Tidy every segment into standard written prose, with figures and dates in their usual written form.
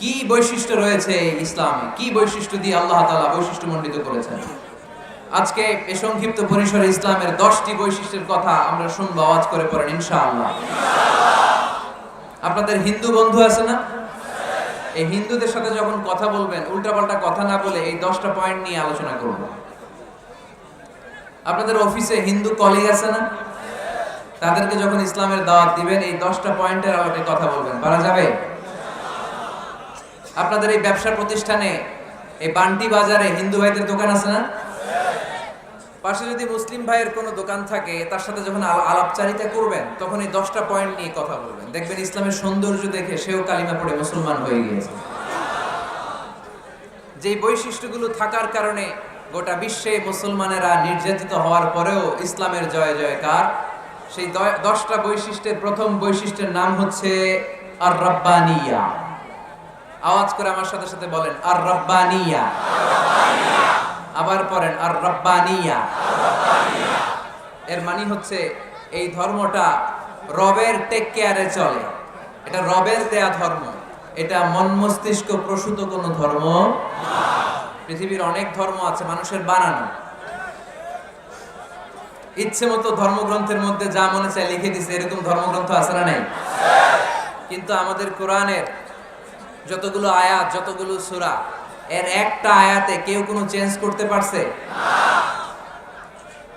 কি বৈশিষ্ট্য রয়েছে ইসলামে, কি বৈশিষ্ট্য দিয়ে আল্লাহ তাআলা বৈশিষ্ট্যমণ্ডিত করেছেন। আজকে এই সংক্ষিপ্ত পরিসরে ইসলামের 10টি বৈশিষ্ট্যের কথা আমরা শুনবো, আওয়াজ করে পড়েন ইনশাআল্লাহ। আপনাদের হিন্দু বন্ধু আছে না? এই হিন্দুদের সাথে যখন কথা বলবেন উল্টাপাল্টা কথা না বলে এই 10টা পয়েন্ট নিয়ে আলোচনা করব। আপনাদের অফিসে হিন্দু কলিগ আছে না? তাদেরকে যখন ইসলামের দাওয়াত দিবেন এই 10টা পয়েন্টের আলোকে কথা বলবেন, পারা যাবে? আপনাদের এই ব্যবসা প্রতিষ্ঠানে এই বান্টি বাজারে হিন্দু ভাইদের দোকান আছে না? পাশে যদি মুসলিম ভাইয়ের কোনো দোকান থাকে তার সাথে যখন আলাপচারিতা করবেন তখন এই 10টা পয়েন্ট নিয়ে কথা বলবেন, দেখবেন ইসলামের সৌন্দর্য দেখে সেও কালিমা পড়ে মুসলমান হয়ে গিয়েছে। যেই বৈশিষ্ট্যগুলো থাকার কারণে গোটা বিশ্বে মুসলমানেরা নির্যাতিত হওয়ার পরেও ইসলামের জয় জয়কার, সেই 10টা বৈশিষ্ট্যের প্রথম বৈশিষ্ট্যের নাম হচ্ছে আর রাব্বানিয়া। আওয়াজ করে আমার সাথে সাথে বলেন আর রাব্বানিয়া। আবার পড়েন আর রাব্বানিয়া। এর মানে হচ্ছে এই ধর্মটা রবের টেক কেয়ারে চলে, এটা রবের দেয়া ধর্ম, এটা মন মস্তিষ্ক প্রসূত কোনো ধর্ম না। পৃথিবীর অনেক ধর্ম আছে মানুষের বানানো, ইচ্ছে মতো ধর্মগ্রন্থের মধ্যে যা মনে চায় লিখে দিছে, এরকম ধর্মগ্রন্থ আছে না নাই? কিন্তু আমাদের কোরআনের যতগুলো আয়াত, যতগুলো সূরা, এর একটা আয়াতে কেউ কোনো চেঞ্জ করতে পারছে?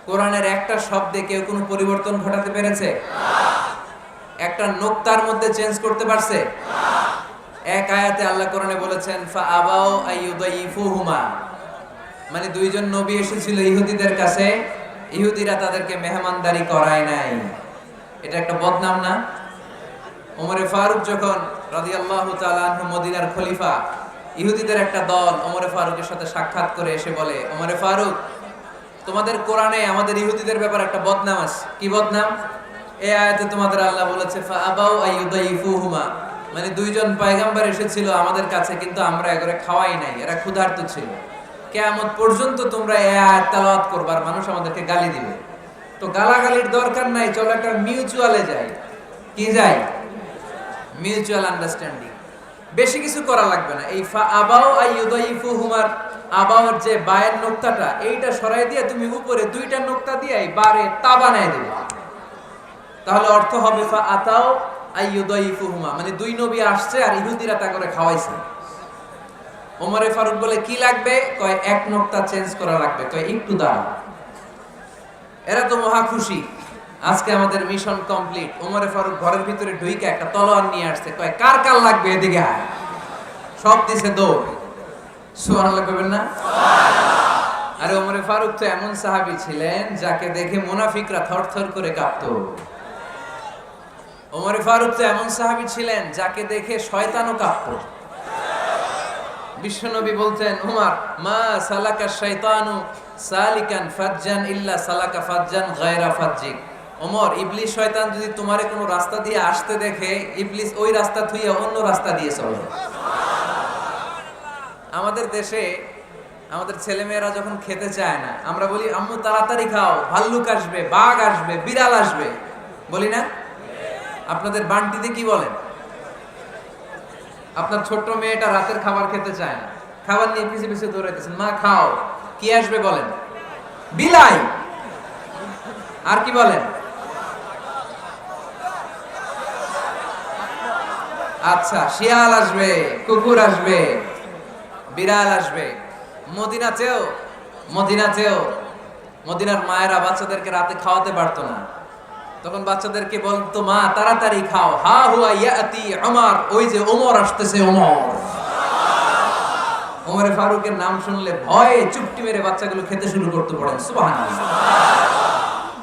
কোরআনের একটা শব্দে কেউ কোনো পরিবর্তন ঘটাতে পেরেছে? একটা নোক্তার মধ্যে চেঞ্জ করতে পারছে? এক আয়াতে আল্লাহ কোরআনে বলেছেন ফাআবাউ আইয়ুদাইফুহুমা, মানে দুইজন নবী এসেছিল ইহুদিদের কাছে, ইহুদিরা তাদেরকে মেহমানদারি করায় নাই। এটা একটা বদনাম না? ওমরে ফারুক যখন রাদিয়াল্লাহু তাআলা আনহু মদিনার খলিফা, ইহুদিদের একটা দল ওমরে ফারুকের সাথে সাক্ষাৎ করে এসে বলে, ওমরে ফারুক, তোমাদের কোরআনে আমাদের ইহুদিদের ব্যাপারে একটা বদনাম আছে। কি বদনাম? এই আয়াতে তোমাদের আল্লাহ বলেছে ফাআবাউ আইয়ুদাইফুহুমা, মানে দুইজন পয়গম্বর এসেছিল আমাদের কাছে কিন্তু আমরা এগুলো খাওয়াই নাই, এরা ক্ষুধার্ত ছিল। কিয়ামত পর্যন্ত তোমরা এই আয়াত তেলাওয়াত করবে আর মানুষ আমাদেরকে গালি দিবে। তো গালাগালির দরকার নাই, চলো একটা মিউচুয়ালে যাই। কি যাই? Mutual understanding. বেশি কিছু করা লাগবে না। এই ফাআবাউ আইয়ুদাইফুহুমার আবাওর যে বায়ের নোক্তাটা, এইটা সরাই দিয়ে তুমি উপরে দুইটা নোক্তা দিয়ে এই বারে তা বানায় দিবে, তাহলে অর্থ হবে ফাআতাউ আইয়ুদাইফুহুমা, মানে দুই নবী আসছে আর ইহুদিরা তা করে খাওয়াইছে। ওমরে ফারুক বলে কি লাগবে? কয় এক নোক্তা চেঞ্জ করা লাগবে। কয় একটু দাঁড়া। এরা তো মহা খুশি, আজকে আমাদের মিশন কমপ্লিট। ওমরে ফারুক ঘরের ভিতরে ঢুইকে একটা তলোয়ার নিয়ে আসছে, কয় কার কার লাগবে এদিকে আয়। সব দিছে দৌড়। সুবহানাল্লাহ কইবেন না? সুবহানাল্লাহ। আরে ওমরে ফারুক তো এমন সাহাবী ছিলেন যাকে দেখে মুনাফিকরা থরথর করে কাঁপতো। ওমরে ফারুক তো এমন সাহাবী ছিলেন যাকে দেখে শয়তানও কাঁপতো। বিশ্বনবী বলতেন, উমর মা সালাকা শাইতানু সালিকান ফাজ্জান ইল্লা সালাকা ফাজ্জান গায়রা ফাজ্জিক। ওমর, ইবলিস শয়তান যদি তোমারে কোনো রাস্তা দিয়ে আসতে দেখে, ইবলিস ওই রাস্তা থুইয়া অন্য রাস্তা দিয়ে চলে। আমাদের দেশে আমাদের ছেলেমেয়েরা যখন খেতে চায় না, আমরা বলি আম্মু তাড়াতাড়ি খাও, ভাল্লুক আসবে, বাঘ আসবে, বিড়াল আসবে, বলি না? আপনাদের বান্টিতে কি বলেন? আপনার ছোট্ট মেয়েটা রাতের খাবার খেতে চায় না, খাবার নিয়ে পিছে পিছে দৌড়াইতেছেন, মা খাও, কি আসবে বলেন? বিলাই। আর কি বলেন? আচ্ছা, শিয়াল আসবে, কুকুর আসবে, বিড়াল আসবে। মদিনাতেও মদিনার মায়েরা বাচ্চাদেরকে রাতে খাওয়াতে পারতো না, তখন বাচ্চাদেরকে বলতো মা তাড়াতাড়ি খাও, হা হুয়া ইয়াতি ওমর, ওই যে ওমর আসতেছে। ওমরে ফারুকের নাম শুনলে ভয়ে চুপটি মেরে বাচ্চাগুলো খেতে শুরু করতে পড়েন। সুবহানাল্লাহ।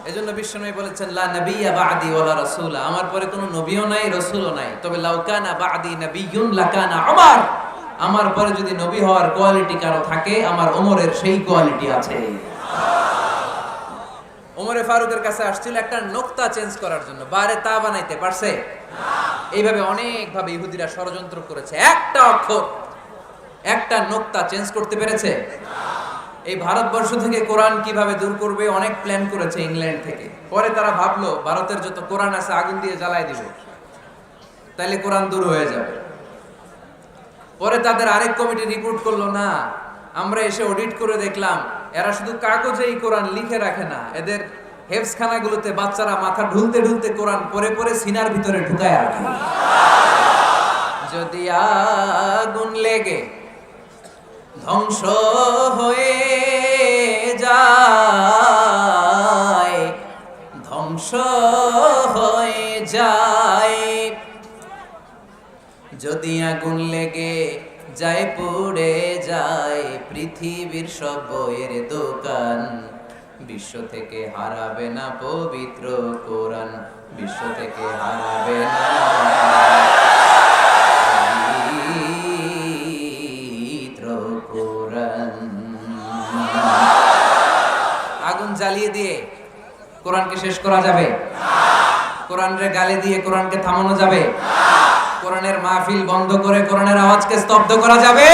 এজন্য বিশ্বনবী বলেছেন লা নাবিয়্যা বা'দি ওয়ালা রাসূলা, আমার পরে কোনো নবীও নাই, রাসূলও নাই, তবে লাউ কানা বা'দি নাবিয়্যুন লাকানা ওমর, আমার পরে যদি নবী হওয়ার কোয়ালিটি কারো থাকে আমার ওমরের সেই কোয়ালিটি আছে। ওমরে ফারুকের কাছে আসছিল একটা নোক্তা চেঞ্জ করার জন্য, বারে তা বানাইতে পারছে না। এইভাবে অনেক ভাবে ইহুদিরা ষড়যন্ত্র করেছে, একটা অক্ষর, একটা নোক্তা চেঞ্জ করতে পেরেছে না। এই ভারতবর্ষ থেকে কোরআন কিভাবে দূর করবে অনেক প্ল্যান করেছে ইংল্যান্ড থেকে। পরে তারা ভাবলো ভারতের যত কোরআন আছে আগুন দিয়ে জ্বালায় দিবে, তাইলে কোরআন দূর হয়ে যাবে। পরে তাদের আরেক কমিটি রিপোর্ট করলো, না আমরা এসে অডিট করে দেখলাম এরা শুধু কাগজেই কোরআন লিখে রাখে না, এদের হেফজখানাগুলোতে বাচ্চারা মাথা ঢুলতে ঢুলতে কোরআন পরে পরে সিনার ভিতরে ঢুকায় রাখে। যদি আগুন লেগে ধ্বংস হয়ে যায়, ধ্বংস হয়ে যায়, যদি আগুন লেগে যায় পুড়ে যায় পৃথিবীর সব বইয়ের দোকান, বিশ্ব থেকে হারাবে না পবিত্র কোরআন, বিশ্ব থেকে হারাবে না পবিত্র কোরআন। আগুন জ্বালিয়ে দিয়ে কোরআনকে শেষ করা যাবে? কোরআনের গালি দিয়ে কোরআনকে থামানো যাবে? কোরআনের মাহফিল বন্ধ করে কোরআনের আওয়াজকে স্তব্ধ করা যাবে?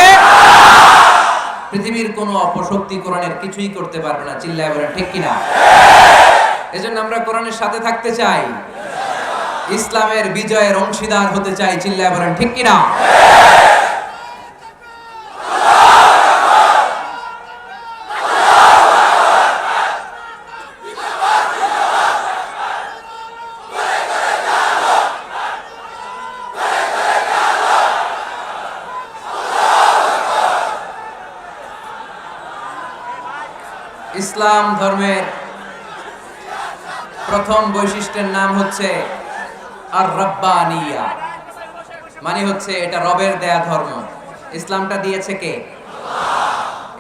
পৃথিবীর কোনো অপশক্তি কোরআনের কিছুই করতে পারবে না। চিল্লায় বলেন ঠিক কিনা? এজন্য আমরা কোরআনের সাথে থাকতে চাই, ইসলামের বিজয়ের অংশীদার হতে চাই। চিল্লায় বলেন ঠিক কিনা? ইসলাম ধর্মের প্রথম বৈশিষ্ট্যের নাম হচ্ছে আর রব্বানিয়া, মানে হচ্ছে এটা রবের দেয়া ধর্ম। ইসলামটা দিয়েছে কে?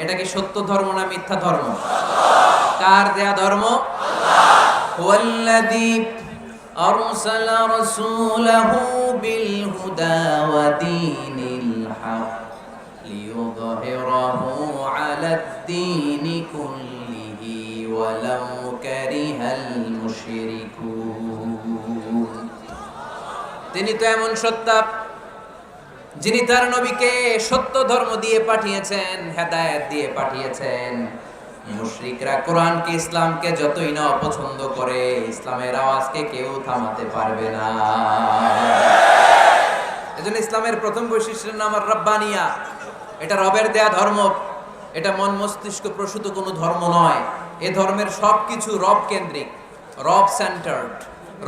এটা কি সত্য ধর্ম না মিথ্যা ধর্ম? কার দেয়া ধর্ম? হুয়াল্লাযী আরসালা রাসূলাহু বিল হুদা ওয়া দীনিল হক লিইয়ুযহিরাহু আলাদ দীনি কুল্লিহি ওয়ালাউ কারিহাল মুশরিকুন। তিনি তো এমন সত্তা যিনি তার নবীকে সত্য ধর্ম দিয়ে পাঠিয়েছেন, হেদায়েত দিয়ে পাঠিয়েছেন। মুশরিকরা কোরআনকে ইসলামকে যতই না অপছন্দ করে, ইসলামের আওয়াজকে কেউ থামাতে পারবে না। এজন্য ইসলামের প্রথম বৈশিষ্ট্যের নাম আর রব্বানিয়া। এটা রবের দেয়া ধর্ম, এটা মন মস্তিষ্ক প্রসূত কোনো ধর্ম নয়। এ ধর্মের সবকিছু রব কেন্দ্রিক, রব সেন্টার্ড,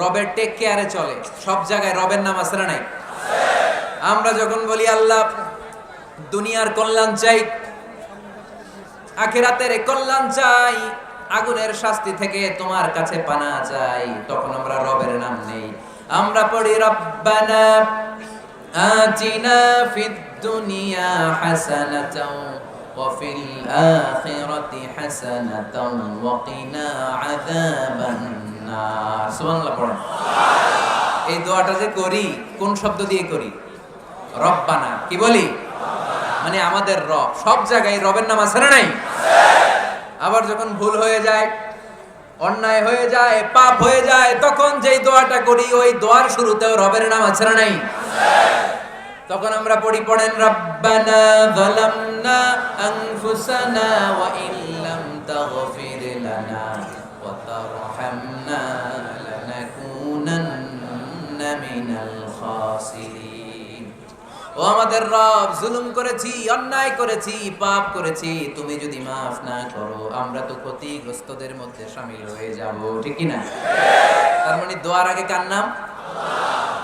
রবের টেক কেয়ারে চলে। সব জায়গায় রবের নাম আছে না নাই? আমরা যখন বলি আল্লাহ দুনিয়ার কল্যাণ চাই, আখিরাতের কল্যাণ চাই, আগুনের শাস্তি থেকে তোমার কাছে পানা চাই, তখন আমরা রবের নাম নেই। আমরা পড়ি রব্বানা আতিনা ফিদ দুনিয়া হাসানাতাও ওয়া ফিল আখিরাতি হাসানাতাও ওয়া কিনা আযাবান নার। সুবহানাল্লাহ পড়েন। এই দোয়াটা যে করি কোন শব্দ দিয়ে করি? রব্বানা। কি বলি? মানে আমাদের রব। সব জায়গায় রবের নাম আছে না নাই? আবার যখন ভুল হয়ে যায়, অন্যায় হয়ে যায়, পাপ হয়ে যায়, তখন যেই দোয়াটা করি ওই দোয়ার শুরুতেও রবের নাম আছে না নাই? তখন আমরা পড়েন রব্বানা যালামনা আনফুসানা ওয়া ইল্লাম তাগফির লানা ওয়া তারহামনা লানাকুনান্না মিনাল খাসিরিন। ও আমাদের রব, জুলুম করেছি, অন্যায় করেছি, পাপ করেছি, তুমি যদি মাফ না করো আমরা তো ক্ষতিগ্রস্তদের মধ্যে শামিল হয়ে যাব। ঠিক কি না? তার মানে দোয়ার আগে কার নাম?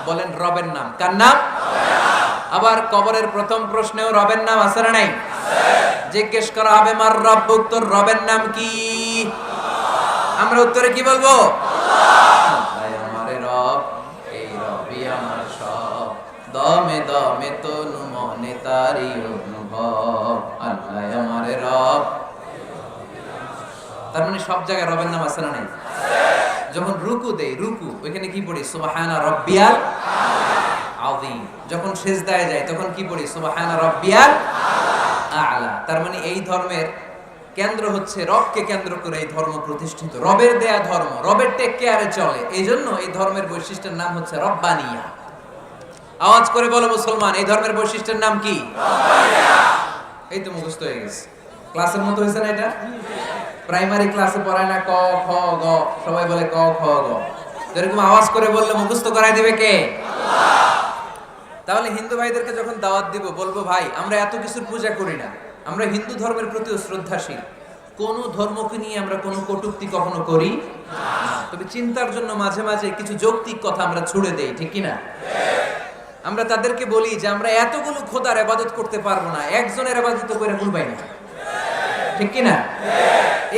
বলেন রবের নাম। কার নাম? আবার কবরের প্রথম প্রশ্নেও রবের নাম আছে না নাই? জিজ্ঞেস করা হবে মার রব্বুক, তোর রবের নাম কি? আমরা উত্তরে কি বলবো? আমারে রব, এই রবই আমার সব, দমে দমে তনু মনে তারি অনুভব, আল্লাহ আমারে রব। তার মানে সব জায়গায় রবের নাম আছে না নাই? যখন রুকু দেই, রুকু ওইখানে কি পড়ি? সুবহানা রাব্বিয়াল আযীম। যখন সিজদায় যাই তখন কি পড়ি? সুবহানা রাব্বিয়াল আ'লা। তার মানে এই ধর্মের কেন্দ্র হচ্ছে রবকে কেন্দ্র করে এই ধর্ম প্রতিষ্ঠিত, রবের দেয়া ধর্ম, রবের টেক কেয়ারে চলে। এই জন্য এই ধর্মের বৈশিষ্ট্যের নাম হচ্ছে রব্বানিয়া। আওয়াজ করে বলো মুসলমান, এই ধর্মের বৈশিষ্ট্যের নাম কি? রব্বানিয়া। এই তো মুখস্থ হয়ে গেছে। ক্লাসের মতো হয়েছে না এটা? প্রাইমারি ক্লাসে পড়ায় না ক খ গ, সবাই বলে ক খ গ। এরকম আওয়াজ করে বললে মুখস্থ করাই দিবে কে? আল্লাহ। তাহলে হিন্দু ভাইদেরকে যখন দাওয়াত দিব বলবো, ভাই আমরা এত কিছুর পূজা করি না, আমরা হিন্দু ধর্মের প্রতিও শ্রদ্ধাশীল, কোন ধর্মকে নিয়ে আমরা কোনো কটূক্তি কখনো করি না। তবে চিন্তার জন্য মাঝে মাঝে কিছু যৌক্তিক কথা আমরা ছুড়ে দেই, ঠিক কি না? আমরা তাদেরকে বলি যে আমরা এতগুলো খোদার ইবাদত করতে পারবো না, একজনের ইবাদত করে ভুল পাই না, ঠিক কি না?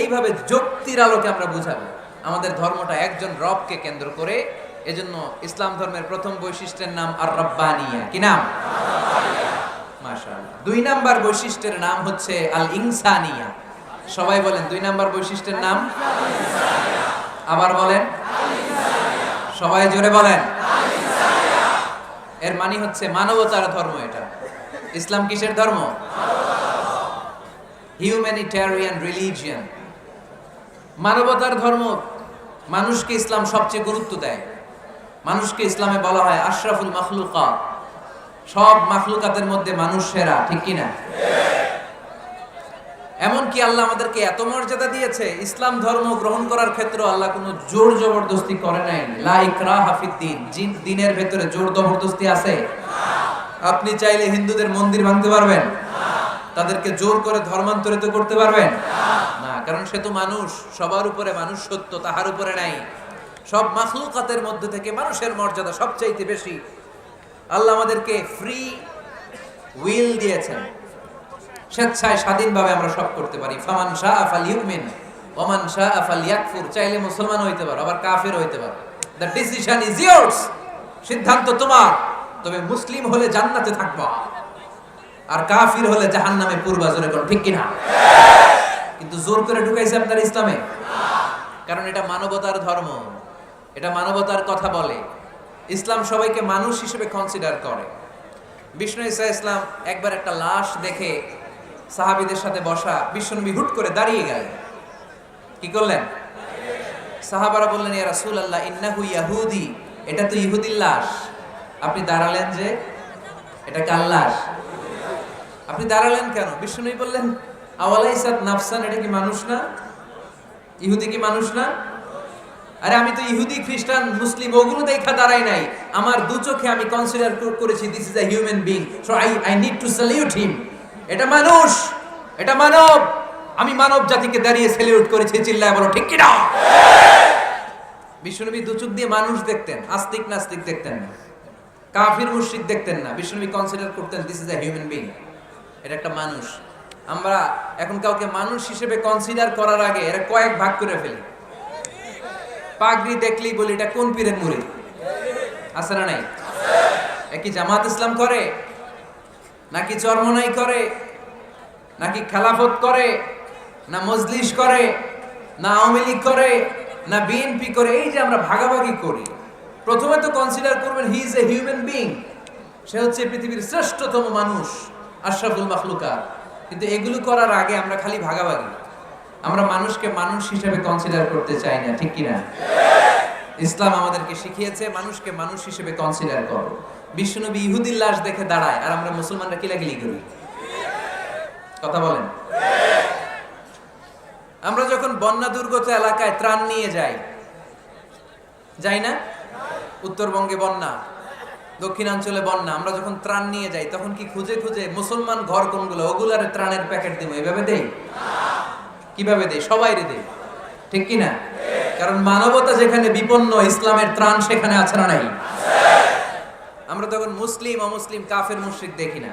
এইভাবে যুক্তির আলোকে আমরা বুঝাবো আমাদের ধর্মটা একজন রবকে কেন্দ্র করে। এজন্য ইসলাম ধর্মের প্রথম বৈশিষ্ট্যের নাম আর রব্বানিয়া। কি নাম? মাশাআল্লাহ। 2 নাম্বার বৈশিষ্ট্যের নাম হচ্ছে আল ইনসানিয়া। সবাই বলেন 2 নাম্বার বৈশিষ্ট্যের নাম। আবার বলেন, সবাই জোরে বলেন। এর মানে হচ্ছে মানবতার ধর্ম। এটা ইসলাম কিসের ধর্ম? হিউম্যানিটেরিয়ান রিলিজিয়ন, মানবতার ধর্ম। মানুষকে ইসলাম সবচেয়ে গুরুত্ব দেয়। মানুষকে ইসলামে বলা হয় আশরাফুল মাখলুকাত, সব মাখলুকাতের মধ্যে মানুষ সেরা, ঠিক কি না? এমনকি আল্লাহ আমাদেরকে এত মর্যাদা দিয়েছে, ইসলাম ধর্ম গ্রহণ করার ক্ষেত্রে আল্লাহ কোনো জোর জবরদস্তি করে নাই। লা ইকরাহা ফিদ্দিন, দ্বীনের ভেতরে জোর জবরদস্তি আছে? আপনি চাইলে হিন্দুদের মন্দির ভাঙতে পারবেন? তাদেরকে জোর করে ধর্মান্তরিত করতে পারবেন না, কারণ সে তো মানুষ, সবার উপরে মানুষ সত্য, তাহার উপরে নাই। সব মাখলুকাতের মধ্যে থেকে মানুষের মর্যাদা সবচাইতে বেশি। আল্লাহ আমাদেরকে ফ্রি উইল দিয়েছেন, স্বেচ্ছায় স্বাধীনভাবে আমরা সব করতে পারি। ফামান শাআ ফালইউমিন ওয়া মান শাআ ফালইয়াকফুর। চাইলে মুসলমান হইতে পারো, আবার কাফের হইতে পারো। দ্য ডিসিশন ইজ ইয়ার্স, সিদ্ধান্ত তোমার। তবে মুসলিম হলে জান্নাতে থাকবা, আর কাফির হলে জাহান্নামে পূর্বা। জোরে কোন ঠিক কিনা? কিন্তু জোর করে ঢুকাইছে আপনার ইসলামে, কারণ এটা মানবতার ধর্ম, এটা মানবতার কথা বলে। ইসলাম সবাইকে মানুষ হিসেবে কনসিডার করে। বিষ্ণু ঈসা ইসলাম একবার একটা লাশ দেখে সাহাবীদের সাথে বসা, বিশ্বনবী হুট করে দাঁড়িয়ে গেলেন। কি করলেন? সাহাবারা বললেন, ইয়া রাসূলুল্লাহ ইন্নাহু ইয়াহুদি, এটা তো ইহুদির লাশ। আপনি দাঁড়ালেন যে, এটা কার লাশ? আপনি দাঁড়ালেন কেন? বিষ্ণুনবী বললেন, আওয়ালাইসাত নাফসান, এটা কি মানুষ না? ইহুদি কি মানুষ না? আরে আমি তো ইহুদি, খ্রিস্টান, মুসলিম ওগুলো দেখা দাঁড়াই নাই। আমার দু চোখে আমি কনসিডার করেছি this is a human being, so I need to salute হিম। এটা মানুষ, এটা মানব। আমি মানব জাতিকে দাঁড়িয়ে স্যালিউট করেছি। চিল্লায় বলো ঠিক কি না? বিশ্বনবী দু চোখ দিয়ে মানুষ দেখতেন, আস্তিক নাস্তিক দেখতেন না, কাফির মুশরিক দেখতেন না। বিশ্বনবী কনসিডার করতেন this is a human being, এটা একটা মানুষ। আমরা এখন কাউকে মানুষ হিসেবে কনসিডার করার আগে এরা কয়েক ভাগ করে ফেলি। পাগড়ি দেখলেই বলি এটা কোন পীরের মুরিদ। আছে না নাই? একই জামাত ইসলাম করে, নাকি চরমনাই করে, নাকি খেলাফত করে, না মজলিস করে, না আওয়ামী লীগ করে, না বিএনপি করে। এই যে আমরা ভাগাভাগি করি, প্রথমে তো কনসিডার করবেন he is a human being, সে হচ্ছে পৃথিবীর শ্রেষ্ঠতম মানুষ, আশরাফুল মাখলুকাত। কিন্তু এগুলো করার আগে আমরা খালি ভাগাভাগি। আমরা মানুষকে মানুষ হিসেবে কনসিডার করতে চাই না, ঠিক কি না? ইসলাম আমাদেরকে শিখিয়েছে মানুষকে মানুষ হিসেবে কনসিডার করো। বিশ্বনবী ইহুদির লাশ দেখে দাঁড়ায়, আর আমরা মুসলমানরা কিলাকিলি করি। কথা বলেন। আমরা যখন বন্যা দুর্গত এলাকায় ত্রাণ নিয়ে যাই না? উত্তরবঙ্গে বন্যা, দক্ষিণাঞ্চলে বন্যা, আমরা যখন ত্রাণ নিয়ে যাই তখন কি খুঁজে খুঁজে মুসলমান ঘর কোনগুলো ওগুলার ত্রাণের প্যাকেট দিব এভাবে দেই? কিভাবে দেই? সবাইরে দেই, ঠিক কি না? কারণ মানবতা যেখানে বিপন্ন, ইসলামের ত্রাণ সেখানে আছে না নাই? আমরা তখন মুসলিম অমুসলিম কাফের মুশরিক দেখি না,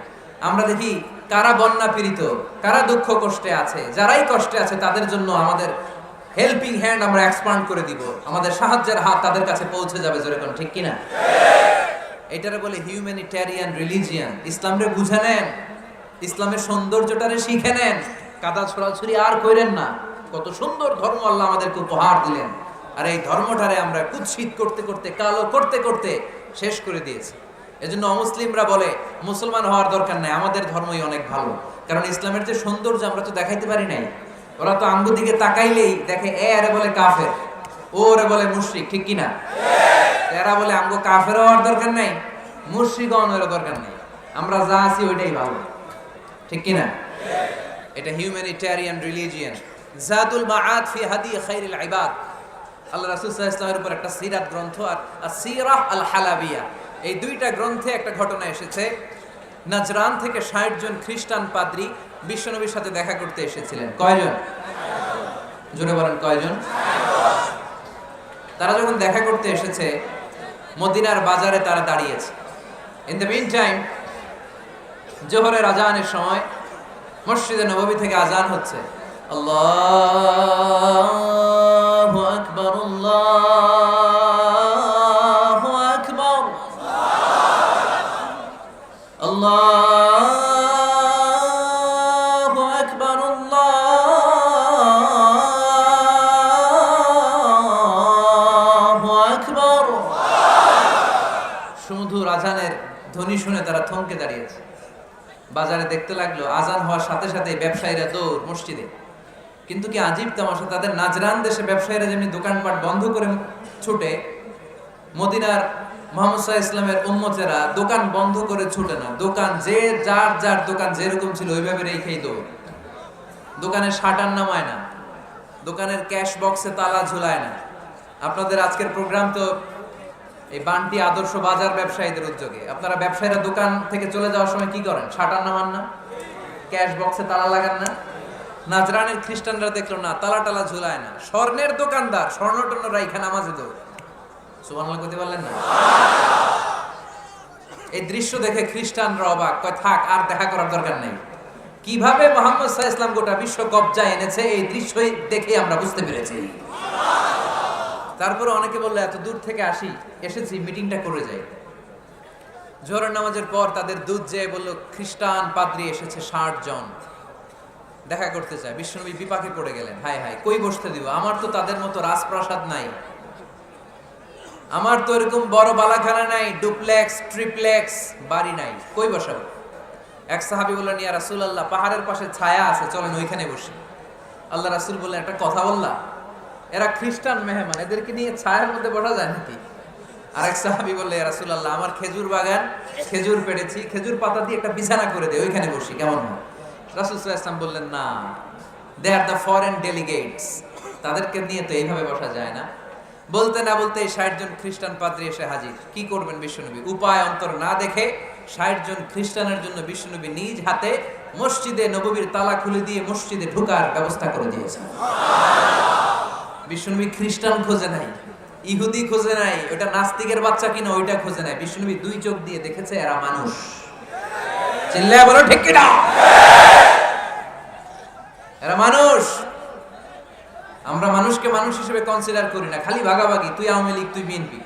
আমরা দেখি কারা বন্যা পীড়িত, কারা দুঃখ কষ্টে আছে। যারাই কষ্টে আছে তাদের জন্য আমাদের হেল্পিং হ্যান্ড আমরা এক্সপান্ড করে দিব, আমাদের সাহায্যের হাত তাদের কাছে পৌঁছে যাবে। জোরে কোন ঠিক কি না? এটারে বলে হিউম্যানিটেরিয়ান রিলিজিয়ান। ইসলামরে বুঝে নেন, ইসলামের সৌন্দর্যটারে শিখে নেন, কাদা ছড়াছড়ি আর কইরেন না। কত সুন্দর ধর্ম আল্লাহ আমাদেরকে উপহার দিলেন, আর এই ধর্মটারে আমরা কুৎসিত করতে করতে, কালো করতে করতে শেষ করে দিয়েছি। এজন্য অমুসলিমরা বলে মুসলমান হওয়ার দরকার নাই, আমাদের ধর্মই অনেক ভালো। কারণ ইসলামের যে সৌন্দর্য আমরা তো দেখাইতে পারি নাই। ওরা তো আঙ্গু দিকে তাকাইলেই দেখে এ আরে বলে কাফের, ও রে বলে মুশরিক, ঠিক কি না? এরা বলে আমগো কাফের হওয়ার দরকার নাই, মুশরিক হওয়ার দরকার নাই, আমরা যা আছি ওইটাই ভালো, ঠিক কি না? এটা হিউম্যানিটেরিয়ান রিলিজিয়ান। জাদুল মাআদ ফি হাদি খায়রিল ইবাদ, আল্লাহ রাসূল সাল্লাল্লাহু আলাইহি ওয়াসাল্লামের উপর একটা সিরাত গ্রন্থ, আর সিরাহ আল হালাবিয়া। এই দুইটা গ্রন্থে একটা ঘটনা এসেছে। নাজরান থেকে ৬০ জন খ্রিস্টান পাদ্রী বিশ্বনবীর সাথে দেখা করতে এসেছিলেন। কয়জন? জোরে বলেন কয়জন? তারা যখন দেখা করতে এসেছে, মদিনার বাজারে তারা দাঁড়িয়েছে। ইন দ্য মিন টাইম জোহরের আজানের সময় মসজিদে নববী থেকে আজান হচ্ছে। আল্লাহু আকবার, আল্লাহু আকবার, আল্লাহু আকবার, আল্লাহু আকবার। সুমধুর আজানের ধ্বনি শুনে তারা থমকে দাঁড়িয়েছে। বাজারে দেখতে লাগলো আজান হওয়ার সাথে সাথে ব্যবসায়ীরা দৌড় মসজিদে। কিন্তু কি আজীব তামাশা, তাদের নাজরান দেশে ব্যবসায়ীরা যেমনি দোকানপাট বন্ধ করে ছুটে, মদিনার মুহাম্মদ সাল্লাল্লাহু আলাইহি ইসলামের উম্মতেরা দোকান বন্ধ করে ছুটে না। দোকান যে যার যার দোকান যেরকম ছিল ওইভাবে রেখেই দৌড়। দোকানের শাটার নামায় না, দোকানের ক্যাশ বক্সে তালা ঝুলায় না। আপনাদের আজকের প্রোগ্রাম তো এই বান্টি আদর্শ বাজার ব্যবসায়ীদের উদ্যোগে। আপনারা ব্যবসায়ীরা দোকান থেকে চলে যাওয়ার সময় কি করেন? শাটার নামান না, ক্যাশ বক্সে তালা লাগান না। নাজরানের খ্রিস্টানরা দেখলো না, তালা টালা ঝুলায় না। স্বর্ণের দোকানদার স্বর্ণ টর্ণ রাইখা নামাজে দৌড়। সুবহানাল্লাহ কইতে পারলেন না? এই দৃশ্য দেখে খ্রিস্টানরা অবাক, কয় থাক আর দেখা করার দরকার নেই। কিভাবে মুহাম্মদ সাল্লাল্লাহু আলাইহি ইসলাম গোটা বিশ্ব কবজায় এনেছে এই দৃশ্যই দেখে আমরা বুঝতে পেরেছি। তারপরে অনেকে বললো এত দূর থেকে এসেছি মিটিংটা করে যাই। জোহরের নামাজের পর তাদের দুধ যেয়ে বলল খ্রিস্টান পাদ্রী এসেছে ৬০ জন দেখা করতে চায়। বিশ্বনবী বিপাকে পড়ে গেলেন, হায় হায় কই বসতে দিব? আমার তো তাদের মতো রাজপ্রাসাদ নাই, আমার তো এরকম বড় বালাখানা নাই, ডুপ্লেক্স ট্রিপ্লেক্স বাড়ি নাই, কই বসাবো? এক সাহাবী বললেন, ইয়া রাসূলুল্লাহ, পাহাড়ের পাশে ছায়া আছে, চলেন ওইখানে বসি। আল্লাহ রাসূল বললেন, একটা কথা বললা, এরা খ্রিস্টান মেহমান, এদেরকে নিয়ে ছায়ার মধ্যে বসা যায় নাকি? আরেক সাহাবী বললে, ইয়া রাসূলুল্লাহ, আমার খেজুর বাগান, খেজুর পেড়েছি, খেজুর পাতা দিয়ে একটা বিছানা করে দে, ওইখানে বসি, কেমন হয়? রাসূল সাল্লাল্লাহু আলাইহি ওয়াসাল্লাম বললেন, না, দে আর দ্য ফরেন ডেলিগেটস, তাদেরকে নিয়ে তো এইভাবে বসা যায় না। বলতে না বলতে ৬০ জন খ্রিস্টান পাদ্রী এসে হাজির। কি করবেন বিশ্বনবী? উপায় অন্তর না দেখে ৬০ জন খ্রিস্টানের জন্য বিশ্বনবী নিজ হাতে মসজিদে নববীর তালা খুলে দিয়ে মসজিদে ঢোকার ব্যবস্থা করে দিয়েছেন। বিশ্বনবী খ্রিস্টান খোঁজে নাই, ইহুদি খোঁজে নাই, ওটা নাস্তিকের বাচ্চা কিনা ওইটা খোঁজে নাই। বিশ্বনবী ২ চোখ দিয়ে দেখেছে এরা মানুষ। চিল্লায়া বলো ঠিক কিনা? এরা মানুষ। আমরা মানুষকে মানুষ হিসেবে কনসিডার করি না, খালি ভাগাভাগি, তুই আওয়ামী লীগ, তুই বিএনপি,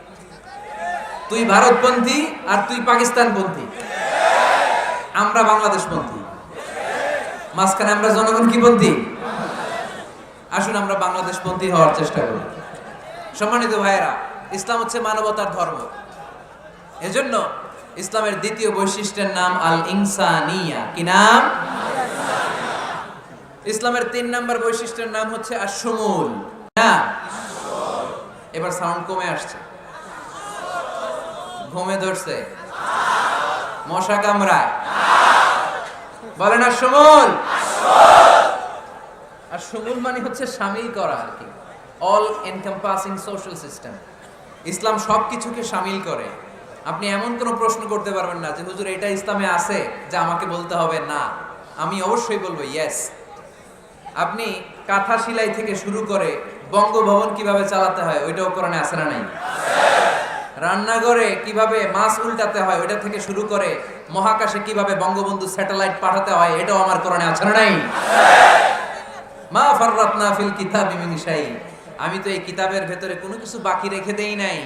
তুই ভারতপন্থী আর তুই পাকিস্তানপন্থী, আমরা বাংলাদেশপন্থী। মাঝখানে আমরা জনগণ কি পন্থী? আসুন আমরা বাংলাদেশপন্থী হওয়ার চেষ্টা করি। সম্মানিত ভাইয়েরা, ইসলাম হচ্ছে মানবতার ধর্ম। এজন্য ইসলামের দ্বিতীয় বৈশিষ্ট্যের নাম আল ইনসানিয়া। কি নাম? ইসলামের ৩ নম্বর বৈশিষ্ট্যের নাম হচ্ছে আশ-শুমুল। না, এবার সাউন্ড কমে আসছে, ঘুমে ধরছে, মশা কামড়ায়, বলেন আশ-শুমুল। আশ-শুমুল মানে হচ্ছে শামিল করা আর কি, অল এনকম্পাসিং সোশ্যাল সিস্টেম। ইসলাম সবকিছুকে শামিল করে। আপনি এমন কোনো প্রশ্ন করতে পারবেন না যে হুজুর এটা ইসলামে আছে যে আমাকে বলতে হবে না, আমি অবশ্যই বলবো ইয়েস। আপনি কাঁথা সেলাই থেকে শুরু করে বঙ্গভবন কিভাবে চালাতে হয় ওইটাও কোরআনে আছে না নাই? রান্নাঘরে কিভাবে মাছ উল্টাতে হয় ওইটা থেকে শুরু করে মহাকাশে কিভাবে বঙ্গবন্ধু স্যাটেলাইট পাঠাতে হয় এটাও আমার কোরআনে আছে না নাই? মা ফাররাতনা ফিল কিতাবি মিন শাই। আমি তো এই কিতাবের ভেতরে কোনো কিছু বাকি রেখে দেই নাই।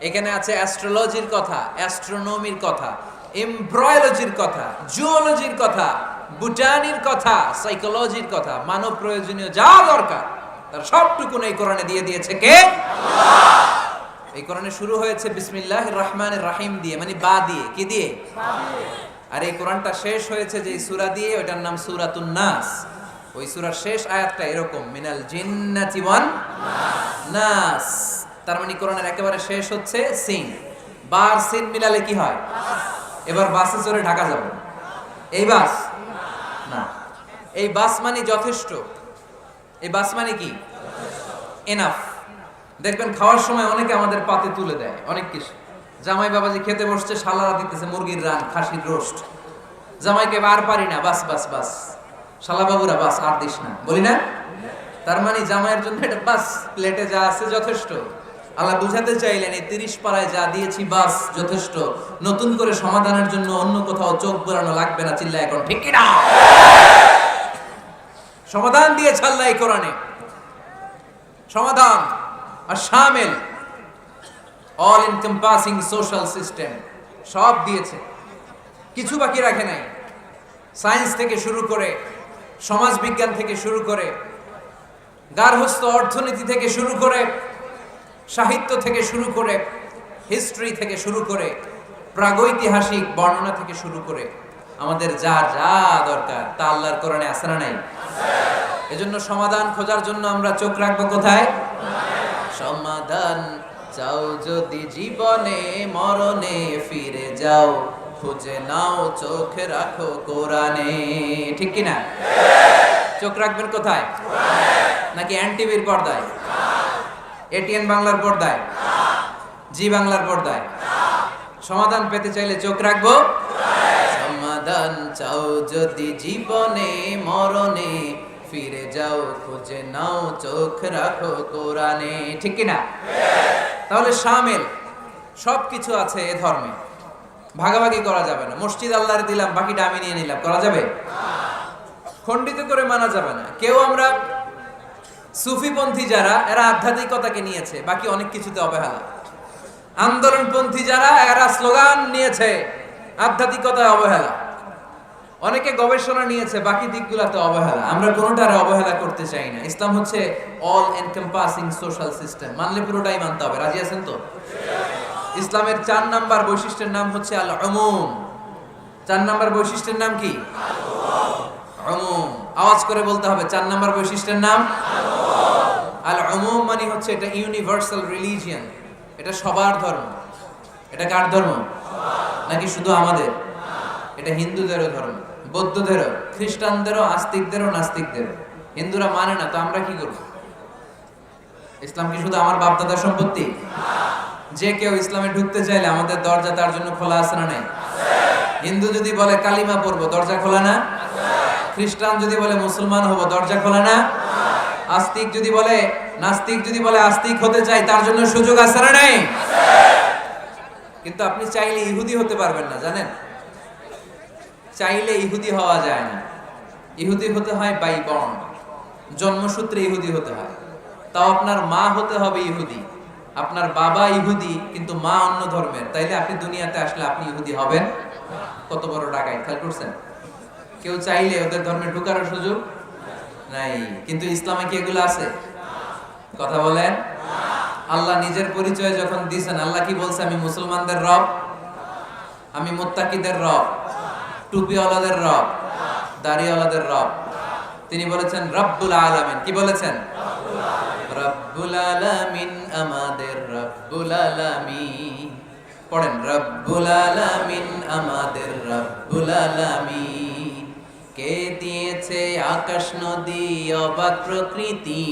এখানে আছে অ্যাস্ট্রোলজির কথা, অ্যাস্ট্রোনমির কথা, এমব্রয়োলজির কথা, জুওলজির কথা, বুটানির কথা, সাইকোলজির কথা, মানব প্রয়োজনীয় যা দরকার তার সবটুকু এই কোরআনে দিয়ে দিয়েছে কে? আল্লাহ। এই কোরআনে শুরু হয়েছে বিসমিল্লাহির রহমানির রহিম দিয়ে, মানে বা দিয়ে। কি দিয়ে? বা দিয়ে। আর এই কোরআনটা শেষ হয়েছে যে সূরা দিয়ে, ওটার নাম সূরাতুন নাস। ওই সূরার শেষ আয়াতটা এরকম, মিনাল জিন্নাতি ওয়ান নাস। তার মানে কোরআনের একেবারে শেষ হচ্ছে সিন। বার সিন মিলালে কি হয়? এবার বাসে চড়ে ঢাকা যাবে। এই বাস না, এই বাস মানে যথেষ্ট। এই বাস মানে কি? এনাফ। দেখবেন খাওয়ার সময় অনেকে আমাদের পাতে তুলে দেয় অনেক কিছু, জামাই বাবাজি খেতে বসছে, শালারা দিতেছে মুরগির রান, খাসির রোস্ট। জামাইকে আর পারি না, বাস বাস বাস, শালা বাবুরা বাস আর দিস না, বলি না? তার মানে জামাইয়ের জন্য এটা বাস, প্লেটে যা আছে যথেষ্ট। আল্লাহ বুঝাতে চাইলেন এই 30 পাড়ায় যা দিয়েছি বাস যথেষ্ট, নতুন করে সমাধানের জন্য অন্য কোথাও চোখ বোলানো লাগবে না। চিল্লা এখন ঠিক কিনা? সমাধান দিয়েছে আল্লাহ এই কোরআনে, সমাধান আর শামিল, অল এনকম্পাসিং সোশ্যাল সিস্টেম সব দিয়েছে, কিছু বাকি রাখে নাই। সায়েন্স থেকে শুরু করে, সমাজ বিজ্ঞান থেকে শুরু করে, গার্হস্থ্য অর্থনীতি থেকে শুরু করে, সাহিত্য থেকে শুরু করে, হিস্ট্রি থেকে শুরু করে, প্রাগৈতিহাসিক বর্ণনা থেকে শুরু করে, আমাদের যা যা দরকার তা আল্লাহর কোরআনে আছে না নাই? এজন্য সমাধান খোঁজার জন্য আমরা চোখ রাখবো কোথায়? সমাধান চাও যদি জীবনে মরণে ফিরে যাও, খুঁজে নাও চোখ রাখো কোরআনে। ঠিক কিনা? চোখ রাখবেন কোথায়? নাকি এনটিভির পর্দায়, এটিএন বাংলার পর্দায়, জি বাংলার পর্দায়? সমাধান পেতে চাইলে চোখ রাখবো। সমাধান চাও যদি জীবনে মরণে ফিরে যাও, খুঁজে নাও চোখ রাখো কোরআনে। ঠিক কিনা? তাহলে শামিল সবকিছু আছে এ ধর্মে, ভাগাভাগি করা যাবে না। মসজিদ আল্লাহর দিলাম, বাকিটা আমি নিয়ে নিলাম, করা যাবে? খণ্ডিত করে মানা যাবে না। কেউ আমরা সুফিপন্থী যারা, এরা আধ্যাত্মিকতাকে নিয়েছে, বাকি অনেক কিছুতে অবহেলা। আন্দোলনপন্থী যারা, এরা স্লোগান নিয়েছে, আধ্যাত্মিকতায় অবহেলা। অনেকে গবেষণা নিয়েছে, বাকি দিকগুলোতে অবহেলা। আমরা কোনোটারে অবহেলা করতে চাই না। ইসলাম হচ্ছে অল এনকম্পাসিং সোশ্যাল সিস্টেম, মানলে পুরোটাই মানতে হবে। রাজি আছেন তো? ইসলামের 4 নাম্বার বৈশিষ্ট্যের নাম হচ্ছে আল উমুম। 4 নাম্বার বৈশিষ্ট্যের নাম কি? উমুম। আওয়াজ করে বলতে হবে, 4 নাম্বার বৈশিষ্ট্যের নাম আল উমুম। মানে হচ্ছে এটা ইউনিভার্সাল রিলিজিয়ন, এটা সবার ধর্ম। এটা কার ধর্ম? নাকি শুধু আমাদের? এটা হিন্দুদেরও ধর্ম, বৌদ্ধদেরও, খ্রিস্টানদেরও, আস্তিকদেরও, নাস্তিকদেরও। হিন্দুরা মানে না তো আমরা কি করব? ইসলাম কি শুধু আমার বাপ দাদার সম্পত্তি? যে কেউ ইসলামে ঢুকতে চাইলে আমাদের দরজা তার জন্য খোলা আছে না নাই? হিন্দু যদি বলে কালিমা পড়বো, দরজা খোলা না? খ্রিস্টান যদি বলে মুসলমান হব, দরজা খোলা না? আস্তিক যদি বলে, নাস্তিক যদি বলে আস্তিক হতে চাই, তার জন্য সুযোগ আছে না নাই? কিন্তু আপনি চাইলে ইহুদি হতে পারবেন না, জানেন? চাইলে ইহুদি হওয়া যায় না। ইহুদি হতে হয় বাই বর্ন, জন্মসূত্রে ইহুদি হতে হয়। তাও আপনার মা হতে হবে ইহুদি, আপনার বাবা ইহুদি কিন্তু মা অন্য ধর্মের, তাইলে আপনি দুনিয়াতে আসলে আপনি ইহুদি হবেন? কত বড় ডাকাই! খেয়াল করছেন? কেউ চাইলে ওদের ধর্মে ঢোকার সুযোগ নাই। কিন্তু ইসলামে কি এগুলো আছে? কথা বলেন। আল্লাহ নিজের পরিচয় যখন দিয়েছেন, আল্লাহ কি বলছে? আমি মুসলমানদের রব, আমি মুত্তাকিদের রব, টুপিওয়ালাদের রব, দাড়িওয়ালাদের রব। তিনি বলেছেন রব্বুল আলামিন। কি বলেছেন? রব্বুল আলামিন, আমাদের রব্বুল আলামিন। পড়েন, রব্বুল আলামিন, আমাদের রব্বুল আলামিন। কে দিয়েছে আকাশ নদী অবাক প্রকৃতি,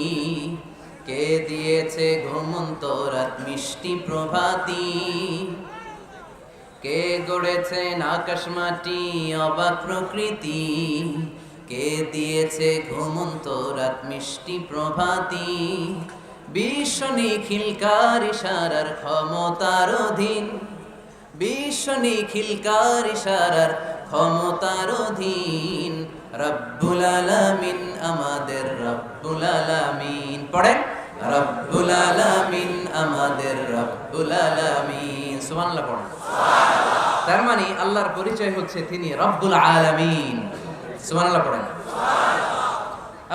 কে দিয়েছে ঘুমন্ত রাত মিষ্টি প্রভাতী, কে গড়েছেন আকাশ মাটি অবাক প্রকৃতি, কে দিয়েছে ঘুমন্ত রাত মিষ্টি প্রভাতী। বিশ্ব নিখিলকার ইশারার ক্ষমতার অধীন, বিশ্ব নিখিলকার ইশারার ক্ষমতার অধীন। রব্বুল আলামিন, আমাদের রব্বুল আলামিন। পড়েন, রব্বুল আলামিন, আমাদের রব্বুল আলামিন। সুবহানাল্লাহ পড়েন। তার মানে আল্লাহর পরিচয় হচ্ছে তিনি রব্বুল আলামিন। সুবহানাল্লাহ পড়েন।